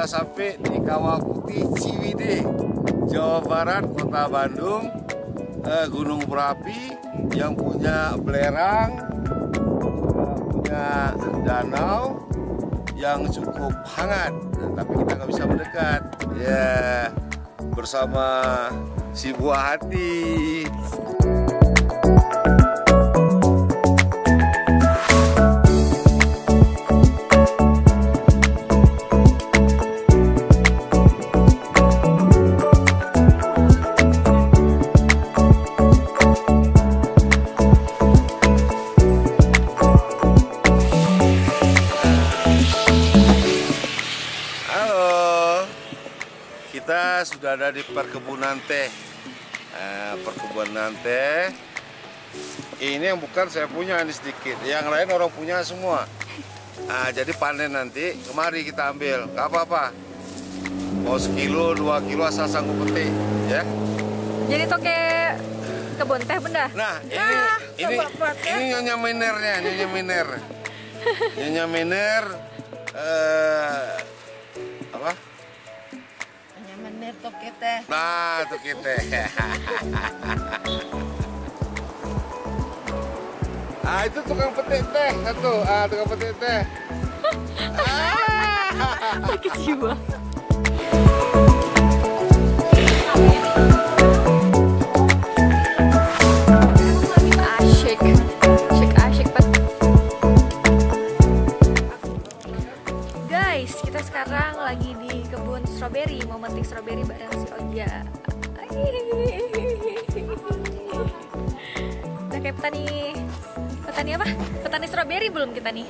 sudah sampai di Kawah Putih Ciwidey, Jawa Barat, Kota Bandung. Gunung berapi yang punya belerang, punya danau yang cukup hangat, tapi kita nggak bisa mendekat. Ya, bersama si buah hati. Kita sudah ada di perkebunan teh. Perkebunan teh ini yang bukan saya punya, ini sedikit, yang lain orang punya semua. Jadi panen nanti kemari kita ambil, nggak apa-apa, mau sekilo 2 kilo asal sanggup petik ya. Jadi toke kebun teh benda. Nah ini nyonya minernya, nyonya miner apa? Toke teh. Nah, toke teh. Itu tukang petik teh satu. Tukang petik teh. Sakit jiwa. Asyik banget. Guys, kita sekarang lagi di kebun stroberi, mau metik stroberi bareng si Oja. Udah kayak petani apa? Petani stroberi belum kita nih?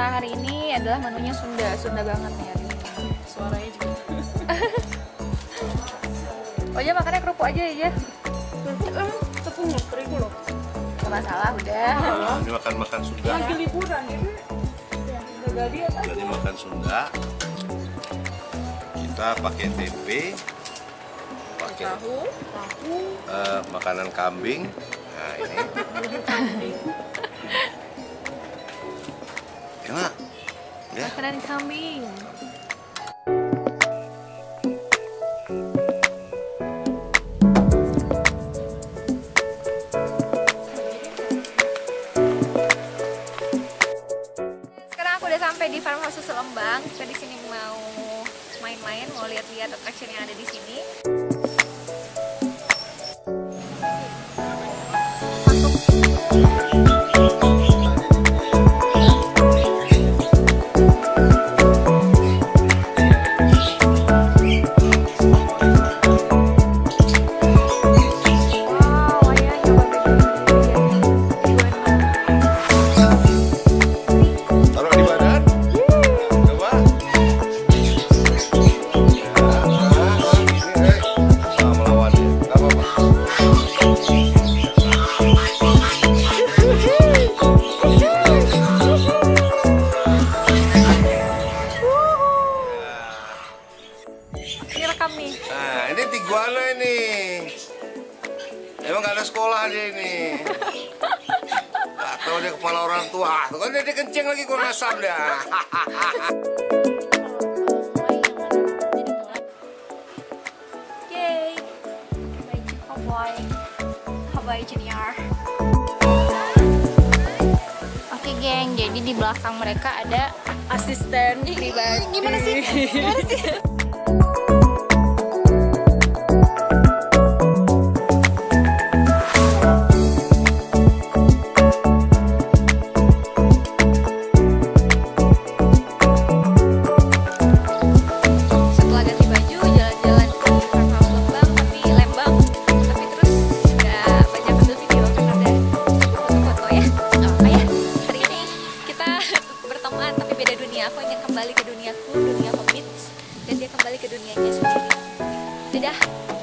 Hari ini adalah menunya Sunda banget nih hari ini. Suaranya juga. Oh ya, makannya kerupuk aja ya. Tepungnya terigu loh. Gak masalah, udah. Ini makan Sunda. Lagi liburan ini. Jadi makan Sunda. Kita pakai tempe, pakai tahu, makanan kambing. Nah ini. Enak. Ya. Makanan kambing. Sekarang aku udah sampai di Farmhouse Susu Lembang. Kita di sini mau main-main, mau lihat-lihat attraction yang ada di sini. Nah, ini Tiguana ini. Emang gak ada sekolah dia ini. Gak tahu dia kepala orang tua. Tuh kan dia kencing lagi, kurang asam dia. Yeay. Hawaii Junior. Oke geng, jadi di belakang mereka ada Asisten pribadi. Gimana sih? aman, tapi beda dunia. Aku ingin kembali ke duniaku, dunia hobbits, dan dia kembali ke dunianya sendiri. Dadah.